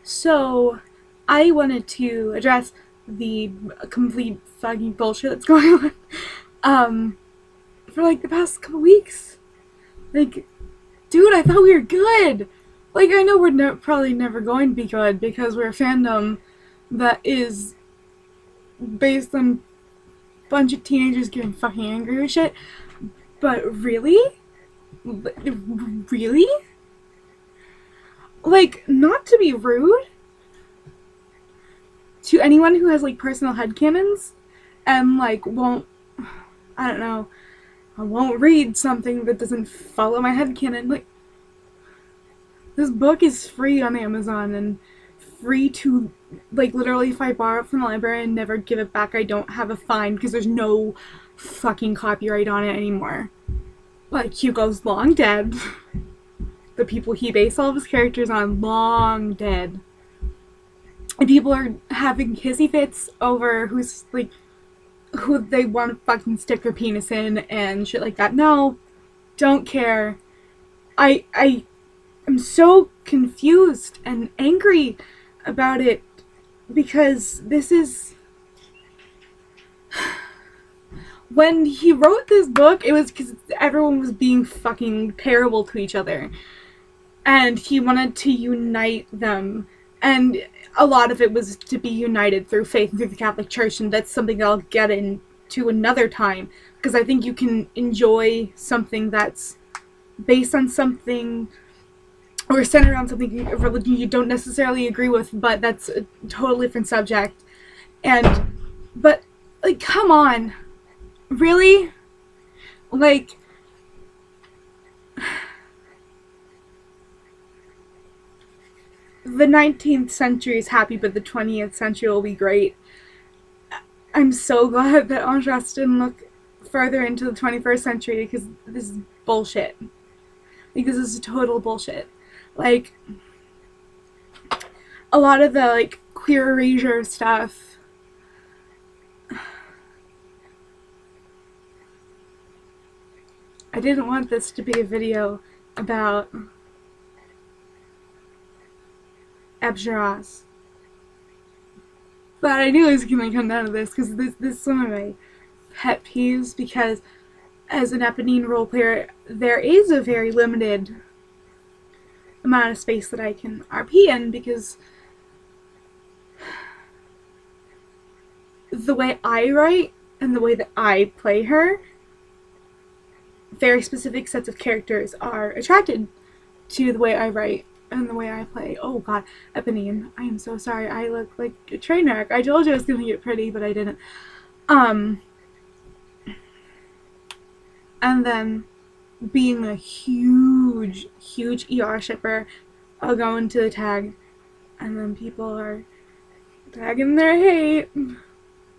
So, I wanted to address the complete fucking bullshit that's going on, um, for like the past couple weeks. Like, dude, I thought we were good! Like, I know we're probably never going to be good because we're a fandom that is based on a bunch of teenagers getting fucking angry with shit, but really? Really? Like, not to be rude to anyone who has like personal headcanons and like won't, I don't know, I won't read something that doesn't follow my headcanon. Like, this book is free on Amazon and free to, like, literally if I borrow it from the library and never give it back, I don't have a fine because there's no fucking copyright on it anymore. Like, Hugo's long dead. The people he based all of his characters on, long dead. And people are having hissy fits over who's, like, who they want to fucking stick their penis in and shit like that. No, don't care. I am so confused and angry about it because this is... When he wrote this book, it was because everyone was being fucking terrible to each other. And he wanted to unite them. And a lot of it was to be united through faith and through the Catholic Church, and that's something I'll get into another time. Because I think you can enjoy something that's based on something, or centered on something, a religion you don't necessarily agree with, but that's a totally different subject. But, like, come on. Really? Like... The 19th century is happy, but the 20th century will be great. I'm so glad that Andras didn't look further into the 21st century because this is bullshit. Like, this is total bullshit. Like, a lot of the, like, queer erasure stuff. I didn't want this to be a video about Abjuraz. But I knew it was going to come down to this because this is some of my pet peeves, because as an Eponine roleplayer, there is a very limited amount of space that I can RP in, because the way I write and the way that I play her, very specific sets of characters are attracted to the way I write and the way I play. Oh god, Eponine, I am so sorry. I look like a train wreck. I told you I was gonna get pretty, but I didn't. And then being a huge ER shipper, I'll go into the tag, and then people are tagging their hate,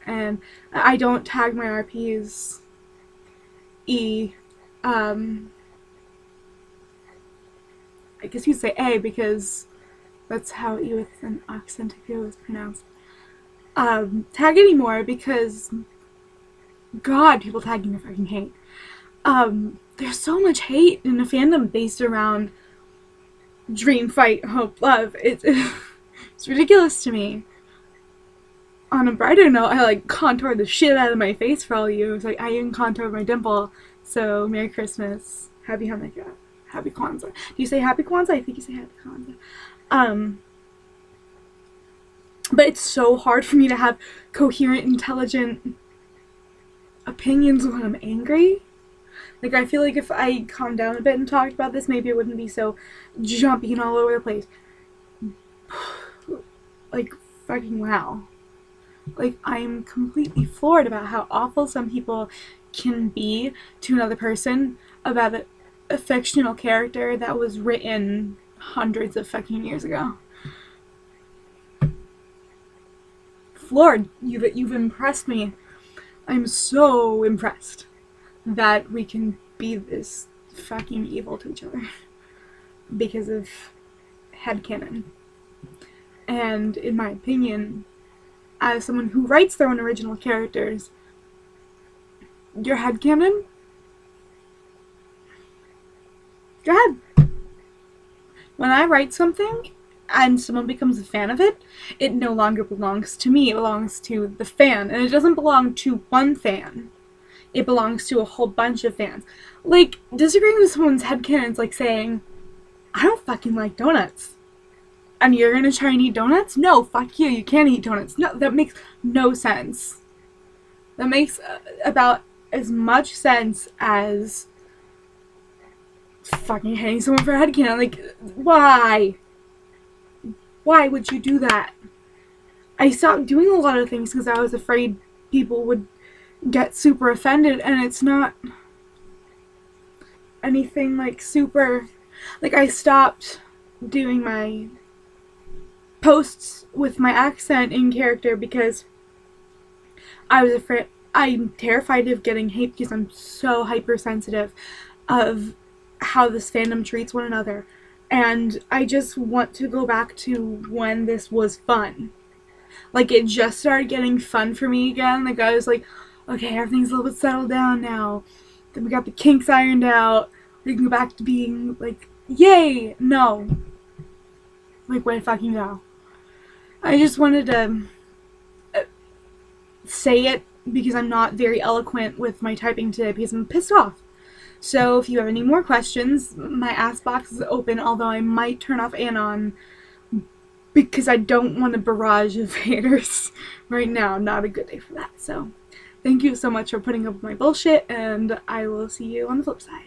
and I don't tag my RPs E. I guess you'd say A, because that's how E with an accent is pronounced. Tag anymore, because god, people tagging their fucking hate. There's so much hate in a fandom based around dream, fight, hope, love. It's ridiculous to me. On a brighter note, I like contoured the shit out of my face for all you. It's like, I even contoured my dimple. So, Merry Christmas. Happy Hanukkah. Happy Kwanzaa. Do you say Happy Kwanzaa? I think you say Happy Kwanzaa. But it's so hard for me to have coherent, intelligent opinions when I'm angry. Like, I feel like if I calmed down a bit and talked about this, maybe it wouldn't be so jumpy and all over the place. Like, fucking wow. Like, I'm completely floored about how awful some people can be to another person about a fictional character that was written hundreds of fucking years ago. Floored. You've impressed me. I'm so impressed that we can be this fucking evil to each other because of headcanon. And in my opinion, as someone who writes their own original characters, your headcanon? Go ahead. When I write something, and someone becomes a fan of it, it no longer belongs to me, it belongs to the fan. And it doesn't belong to one fan. It belongs to a whole bunch of fans. Like, disagreeing with someone's headcanon is like saying, I don't fucking like donuts. And you're gonna try and eat donuts? No, fuck you, you can't eat donuts. No, that makes no sense. That makes about as much sense as fucking hitting someone for a headcanon. Like, why? Why would you do that? I stopped doing a lot of things because I was afraid people would get super offended, and it's not anything like super... Like, I stopped doing my posts with my accent in character because I was afraid... I'm terrified of getting hate because I'm so hypersensitive of how this fandom treats one another. And I just want to go back to when this was fun. Like, it just started getting fun for me again. Like, I was like, okay, everything's a little bit settled down now. Then we got the kinks ironed out. We can go back to being, like, yay! No. Like, way fucking no. I just wanted to say it because I'm not very eloquent with my typing today because I'm pissed off. So if you have any more questions, my ask box is open, although I might turn off Anon because I don't want a barrage of haters right now. Not a good day for that. So thank you so much for putting up with my bullshit, and I will see you on the flip side.